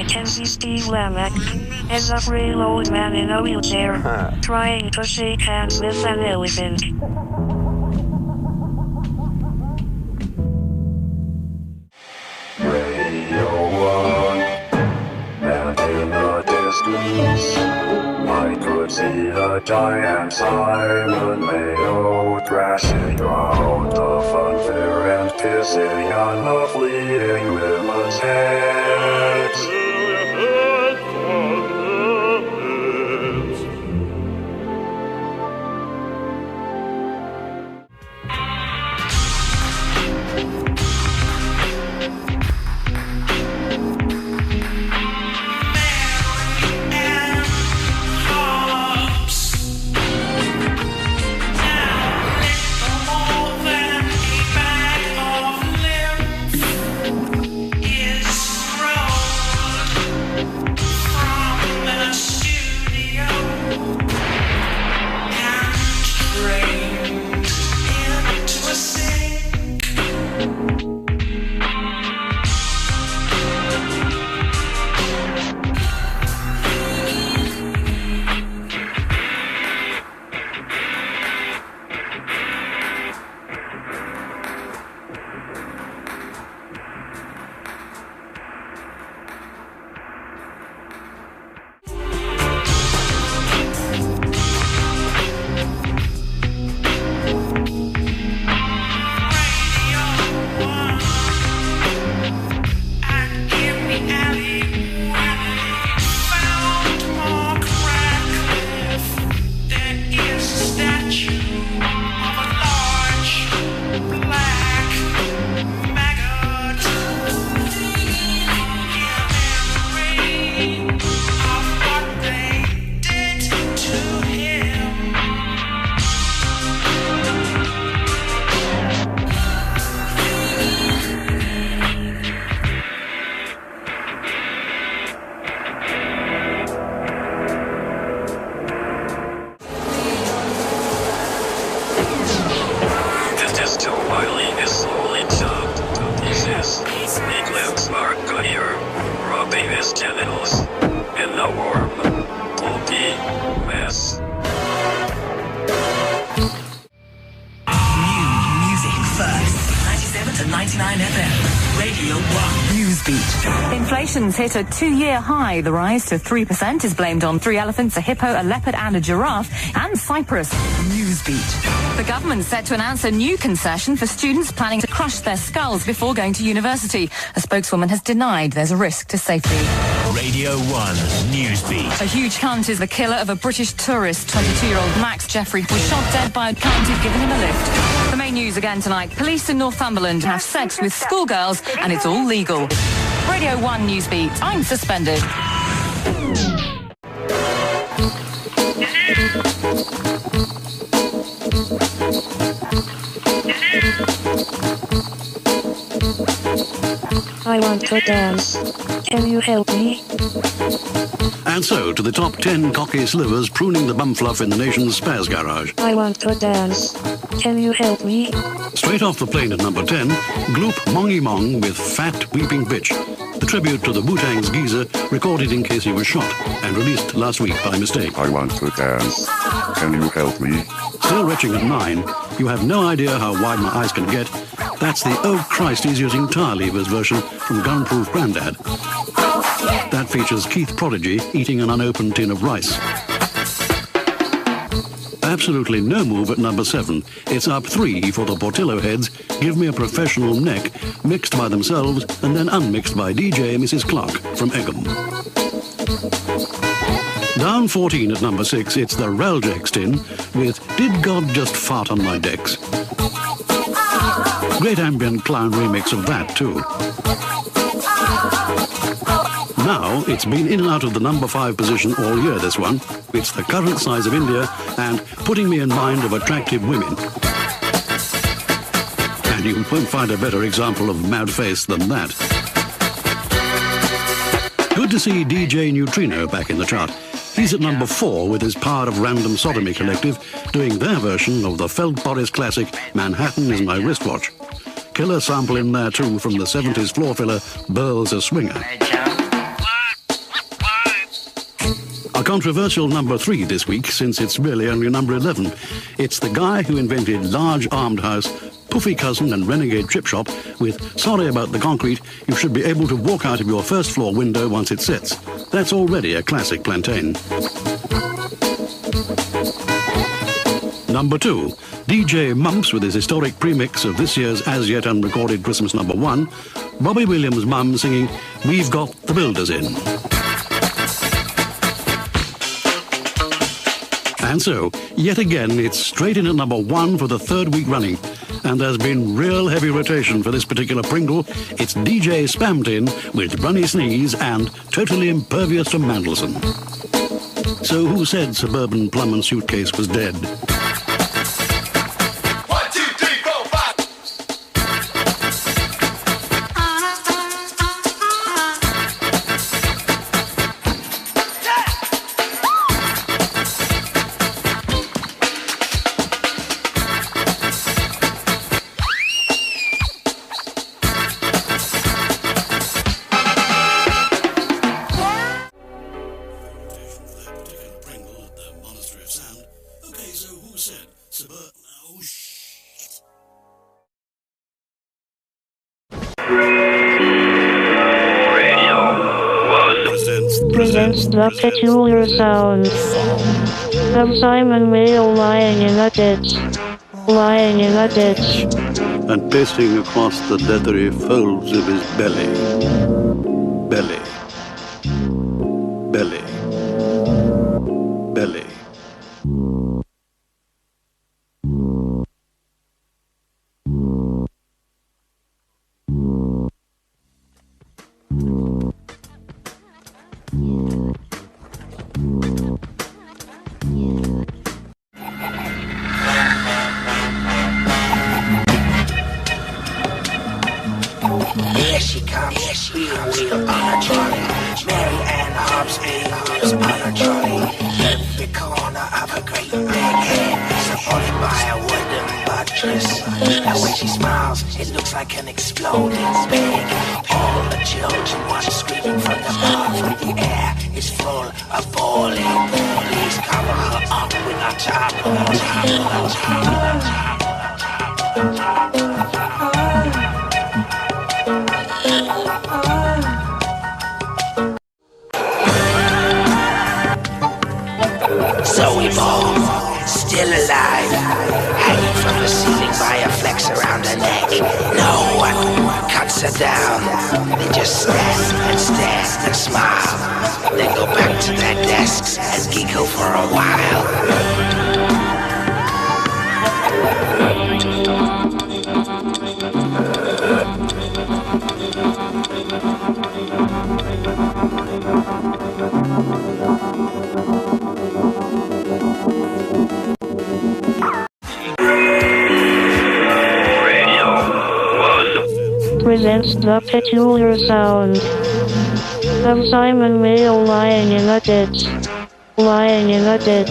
can see Steve Lamech as a frail old man in a wheelchair, trying to shake hands with an elephant. Radio 1, and in the distance, I could see the giant Simon Mayo thrashing out the funfair and pissing on the fleeing women's heads. Inflation's hit a 2-year high. The rise to 3% is blamed on 3 elephants, a hippo, a leopard and a giraffe, and Cyprus. Newsbeat. The government's set to announce a new concession for students planning to crush their skulls before going to university. A spokeswoman has denied there's a risk to safety. Radio 1 Newsbeat. A huge cunt is the killer of a British tourist. 22-year-old Max Jeffrey was shot dead by a cunt who'd given him a lift. The main news again tonight. Police in Northumberland have sex with schoolgirls and it's all legal. Radio 1 Newsbeat. I'm suspended. I want to dance. Can you help me? And so, to the top 10 cocky slivers pruning the bum fluff in the nation's spares garage. I want to dance. Can you help me? Straight off the plane at number 10, Gloop Mongy Mong with Fat Weeping Bitch. The tribute to the Wu-Tang's geezer, recorded in case he was shot, and released last week by mistake. I want to dance. Can you help me? Still retching at 9, you have no idea how wide my eyes can get. That's the Oh Christ, he's using tire levers version from Gunproof Grandad. That features Keith Prodigy eating an unopened tin of rice. Absolutely no move at number 7. It's up 3 for the Portillo heads, Give Me a Professional Neck, mixed by themselves and then unmixed by DJ Mrs. Clark from Egham. Down 14 at number 6, it's the Raljacks tin with Did God Just Fart on My Decks? Great ambient clown remix of that too. Now, it's been in and out of the number 5 position all year, this one. It's The Current Size of India and Putting Me in Mind of Attractive Women. And you won't find a better example of mad face than that. Good to see DJ Neutrino back in the chart. He's at number 4 with his Power of Random Sodomy collective, doing their version of the Felt Boris classic Manhattan is My Wristwatch. Killer sample in there too from the 70s floor filler Burl's a Swinger. controversial number 3 this week, since it's really only number 11. It's the guy who invented large armed house, puffy cousin and renegade chip shop with sorry about the concrete, you should be able to walk out of your first floor window once it sets. That's already a classic plantain. Number 2, DJ Mumps with his historic premix of this year's as yet unrecorded Christmas number 1, Bobby Williams' mum singing We've Got the Builders In. And so, yet again, it's straight in at number 1 for the 3rd week running. And there's been real heavy rotation for this particular Pringle. It's DJ Spamtin with Runny Sneeze and Totally Impervious to Mandelson. So who said Suburban Plum and Suitcase was dead? Presents the peculiar sounds of Simon Mayo lying in a ditch. Lying in a ditch. And pacing across the leathery folds of his belly. Belly. Belly. Belly. Here she comes, wheel on a trolley. Mary Ann Hobbs wheels on a trolley. Every corner of a great big head, supported by a wooden buttress. And when she smiles, it looks like an exploding pig. All the children want screaming from the bathroom. The air is full of bawling. Please cover her up with a towel. Zoe Ball, still alive, hanging from the ceiling by a flex around her neck. No one cuts her down. They just stare and stare and smile. Then go back to their desks and giggle for a while. Presents the peculiar sound of Simon Mayo lying in a ditch. Lying in a ditch.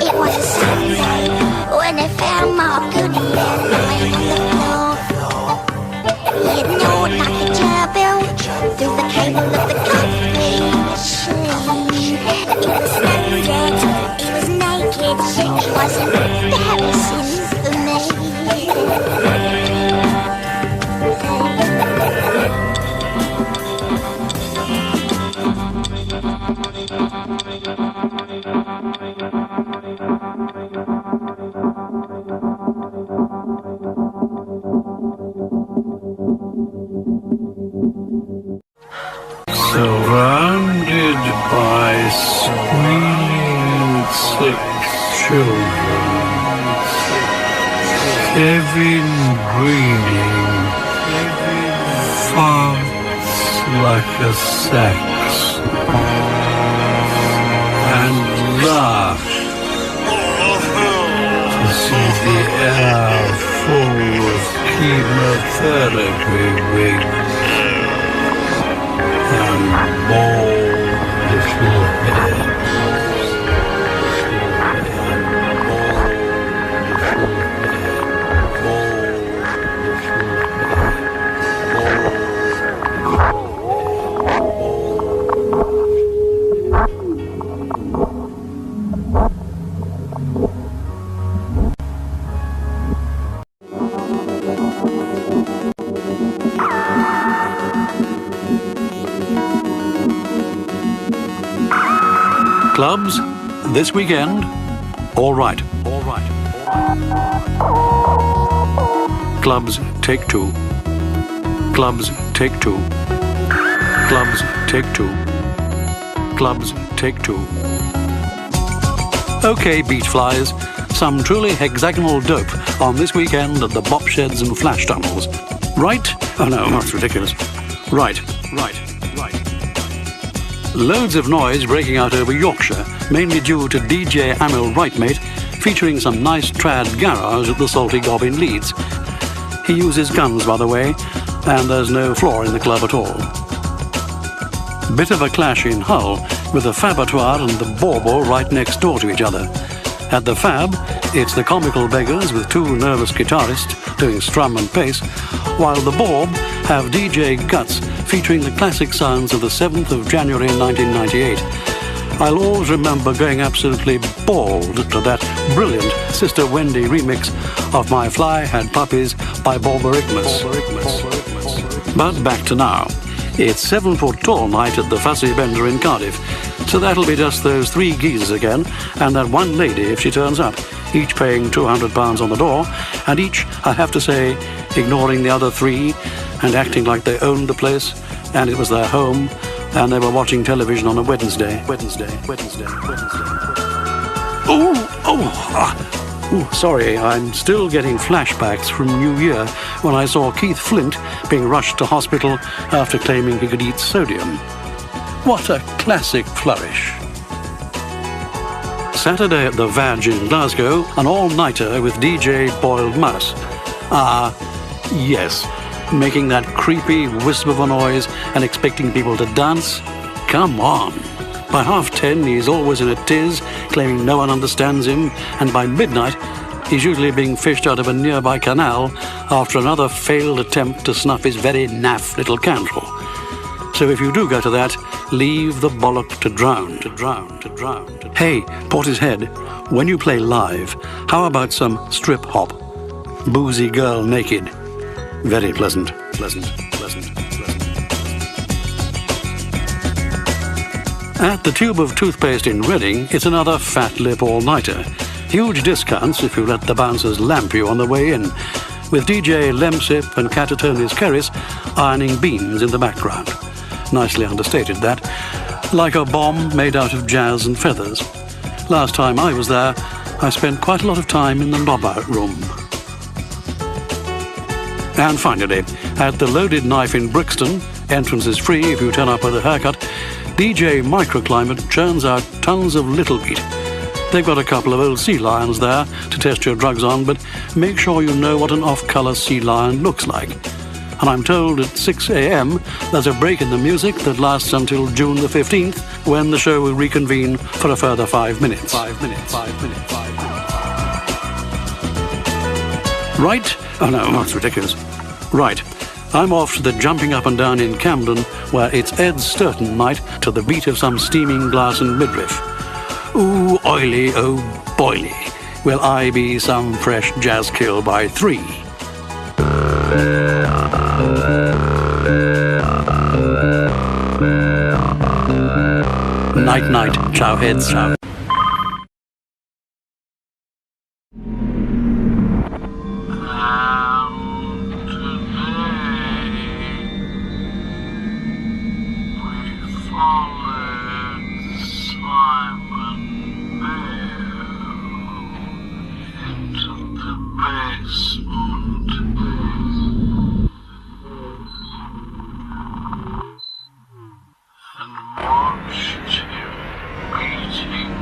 It was a Sunday when they found Mark Goody lying on the floor. He had gnawed like a gerbil through the cable of the coffee machine. He was naked, he was naked, it was embarrassing for me. Surrounded by squealing sick children, Kevin Greening farts like a sax and laughs the air full of chemotherapy wigs and bald little heads. Clubs, this weekend, all right. Clubs, take two. Clubs, take two. Clubs, take two. Clubs, take two. Okay, beach flies, some truly hexagonal dope on this weekend at the bop sheds and flash tunnels. Right? Oh no, that's ridiculous. Right. Loads of noise breaking out over Yorkshire, mainly due to DJ Amil Rightmate, featuring some nice trad garage at the Salty Gob in Leeds. He uses guns, by the way, and there's no floor in the club at all. Bit of a clash in Hull, with the Fab Abattoir and the Bauble right next door to each other. At the Fab, it's the Comical Beggars with two nervous guitarists doing strum and bass, while the Borb have DJ Guts featuring the classic sounds of the 7th of January 1998. I'll always remember going absolutely bald to that brilliant Sister Wendy remix of My Fly Had Puppies by Borborygmus. But back to now. It's 7 foot tall night at the Fussy Bender in Cardiff, so that'll be just those 3 geezers again, and that one lady if she turns up, each paying £200 on the door, and each, I have to say, ignoring the other 3 and acting like they owned the place and it was their home and they were watching television on a Wednesday. Sorry, I'm still getting flashbacks from New Year when I saw Keith Flint being rushed to hospital after claiming he could eat sodium. What a classic flourish. Saturday at the Vag in Glasgow, an all-nighter with DJ Boiled Mouse. Yes, making that creepy wisp of a noise and expecting people to dance? Come on. By 10:30, he's always in a tiz, claiming no one understands him, and by midnight, he's usually being fished out of a nearby canal after another failed attempt to snuff his very naff little candle. So if you do go to that, leave the bollock to drown. Hey, Portishead, when you play live, how about some strip hop? Boozy girl naked. Very pleasant. At the Tube of Toothpaste in Reading, it's another fat lip all-nighter. Huge discounts if you let the bouncers lamp you on the way in, with DJ Lemsip and Catatonis Kerris ironing beans in the background. Nicely understated, that. Like a bomb made out of jazz and feathers. Last time I was there, I spent quite a lot of time in the knob-out room. And finally, at the Loaded Knife in Brixton, entrance is free if you turn up with a haircut, DJ Microclimate churns out tons of Little Beat. They've got a couple of old sea lions there to test your drugs on, but make sure you know what an off-colour sea lion looks like. And I'm told at 6 a.m. there's a break in the music that lasts until June the 15th, when the show will reconvene for a further 5 minutes. Right? Oh no, that's ridiculous. Right. I'm off to the jumping up and down in Camden, where it's Ed Sturton night to the beat of some steaming glass and midriff. Ooh, oily, oh boily, will I be some fresh jazz kill by 3. Night, ciao heads, ciao. And watched him beating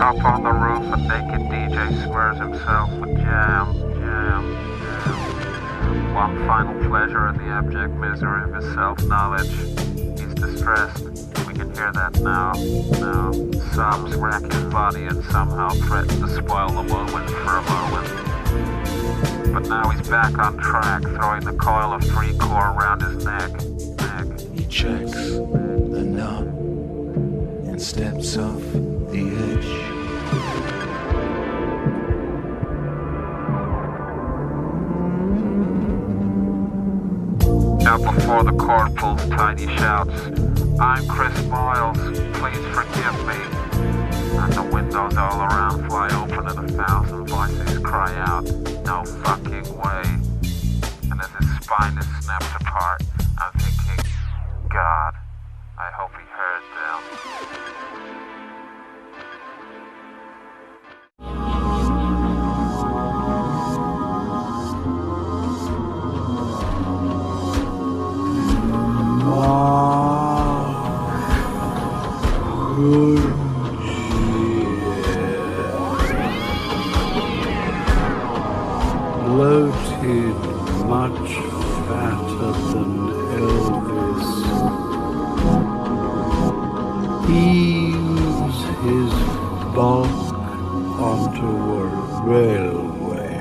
Up on the roof, a naked DJ swears himself with jam. One final pleasure in the abject misery of his self-knowledge. He's distressed. We can hear that now. Sobs rack his body and somehow threaten to spoil the moment for a moment. But now he's back on track, throwing the coil of 3-core around his neck. He checks the knob and steps off the edge. Out before the cord pulls tight, he shouts, "I'm Chris Miles, please forgive me." And the windows all around fly open and 1,000 voices cry out, "No fucking way." And as his spine is snapped apart, I'm thinking, God, I hope he heard them. Bloated, much fatter than Elvis. Ease his bulk onto a railway,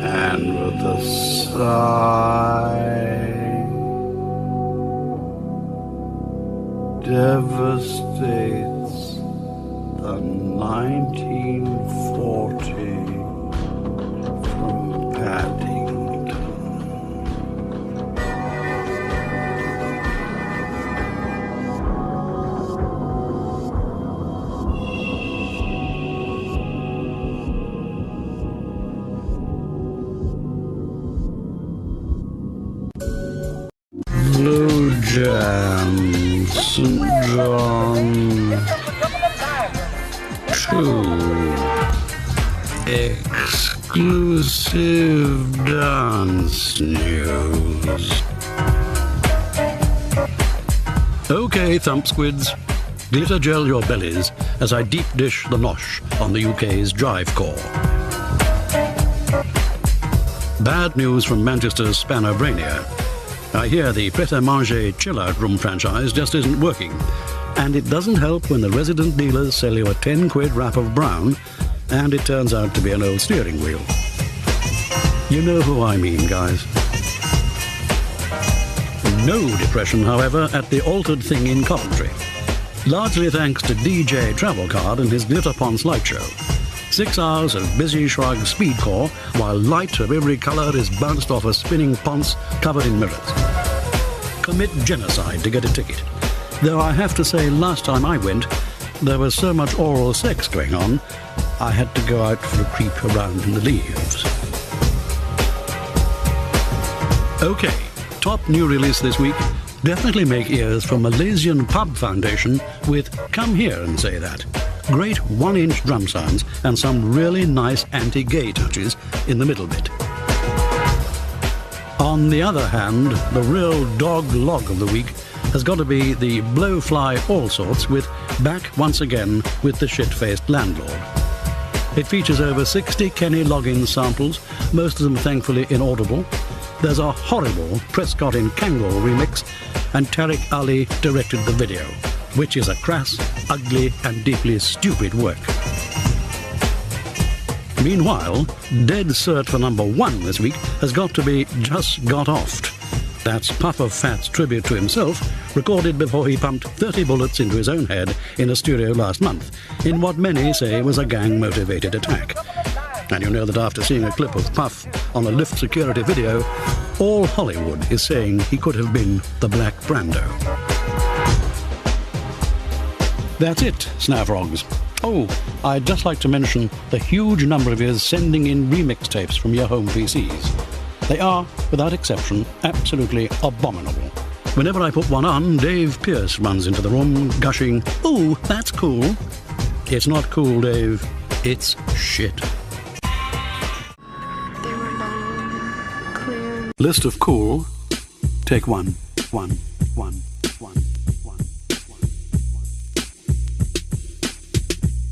and with a sigh, devastates the 1940 from Paddington. Blue Jam, St. John 2. Exclusive dance news. Okay, thump squids. Glitter gel your bellies as I deep dish the nosh on the UK's drive core. Bad news from Manchester's Spanner Brainia. I hear the Pret-a-Manger chill-out room franchise just isn't working, and it doesn't help when the resident dealers sell you a 10 quid wrap of brown and it turns out to be an old steering wheel. You know who I mean, guys. No depression, however, at the Altered Thing in Coventry. Largely thanks to DJ Travelcard and his Glitter Pond slideshow. 6 hours of busy shrug speedcore, while light of every colour is bounced off a spinning ponce covered in mirrors. Commit genocide to get a ticket. Though I have to say, last time I went, there was so much oral sex going on, I had to go out for a creep around in the leaves. Okay, top new release this week. Definitely make ears for Malaysian Pub Foundation with Come Here and Say That. Great 1-inch drum sounds and some really nice anti-gay touches in the middle bit. On the other hand, the real dog log of the week has got to be the Blowfly All Sorts with Back Once Again with the Shit-Faced Landlord. It features over 60 Kenny Loggins samples, most of them thankfully inaudible. There's a horrible Prescott in Kangol remix, and Tariq Ali directed the video. which is a crass, ugly and deeply stupid work. Meanwhile, dead cert for number 1 this week has got to be Just Got Offed. That's Puff of Fat's tribute to himself, recorded before he pumped 30 bullets into his own head in a studio last month, in what many say was a gang-motivated attack. And you know that after seeing a clip of Puff on a lift security video, all Hollywood is saying he could have been the Black Brando. That's it, Snafrogs. Oh, I'd just like to mention the huge number of you sending in remix tapes from your home PCs. They are, without exception, absolutely abominable. Whenever I put one on, Dave Pierce runs into the room, gushing, "Ooh, that's cool." It's not cool, Dave. It's shit. List of cool. Take one.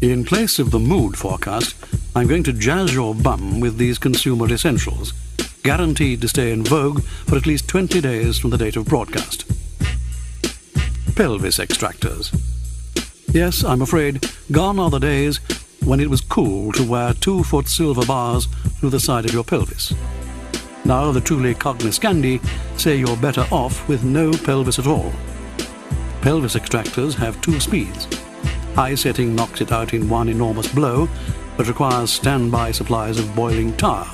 In place of the mood forecast, I'm going to jazz your bum with these consumer essentials, guaranteed to stay in vogue for at least 20 days from the date of broadcast. Pelvis extractors. Yes, I'm afraid, gone are the days when it was cool to wear 2-foot silver bars through the side of your pelvis. Now the truly cognoscandi say you're better off with no pelvis at all. Pelvis extractors have 2 speeds. High setting knocks it out in one enormous blow, but requires standby supplies of boiling tar,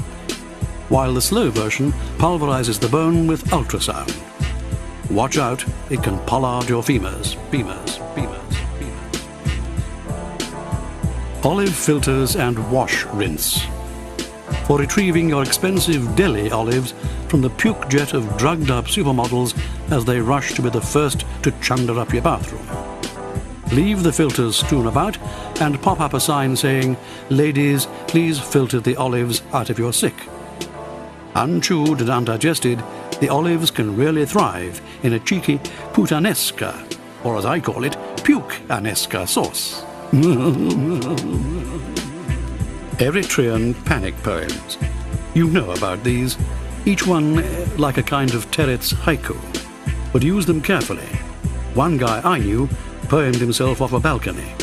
while the slow version pulverizes the bone with ultrasound. Watch out, it can pollard your femurs. Olive filters and wash rinse. For retrieving your expensive deli olives from the puke jet of drugged-up supermodels as they rush to be the first to chunder up your bathroom. Leave the filters strewn about and pop up a sign saying, "Ladies, please filter the olives out of your sick." Unchewed and undigested, the olives can really thrive in a cheeky putanesca, or as I call it, puke-anesca sauce. Eritrean panic poems. You know about these, each one like a kind of Teretz haiku, but use them carefully. One guy I knew poemed himself off a balcony.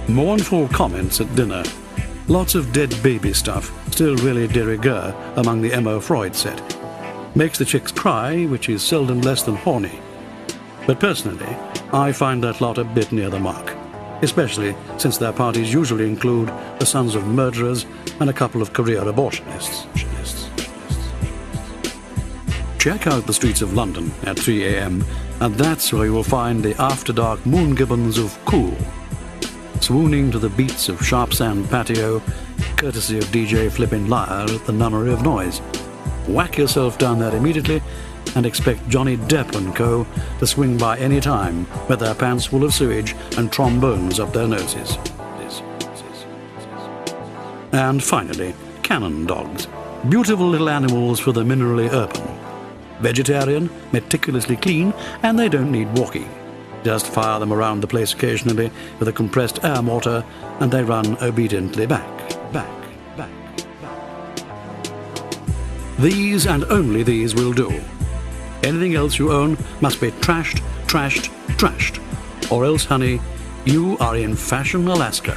Mournful comments at dinner. Lots of dead baby stuff, still really de rigueur among the Emo Freud set. Makes the chicks cry, which is seldom less than horny. But personally, I find that lot a bit near the mark, especially since their parties usually include the sons of murderers and a couple of career abortionists. Check out the streets of London at 3 a.m, and that's where you will find the after-dark moon gibbons of cool, swooning to the beats of Sharp Sand Patio, courtesy of DJ Flippin' Liar at the Nunnery of Noise. Whack yourself down there immediately and expect Johnny Depp and co. to swing by any time with their pants full of sewage and trombones up their noses. And finally, cannon dogs. Beautiful little animals for the minerally urban. Vegetarian, meticulously clean, and they don't need walking. Just fire them around the place occasionally with a compressed air mortar, and they run obediently back. These and only these will do. Anything else you own must be trashed, or else, honey, you are in Fashion Alaska.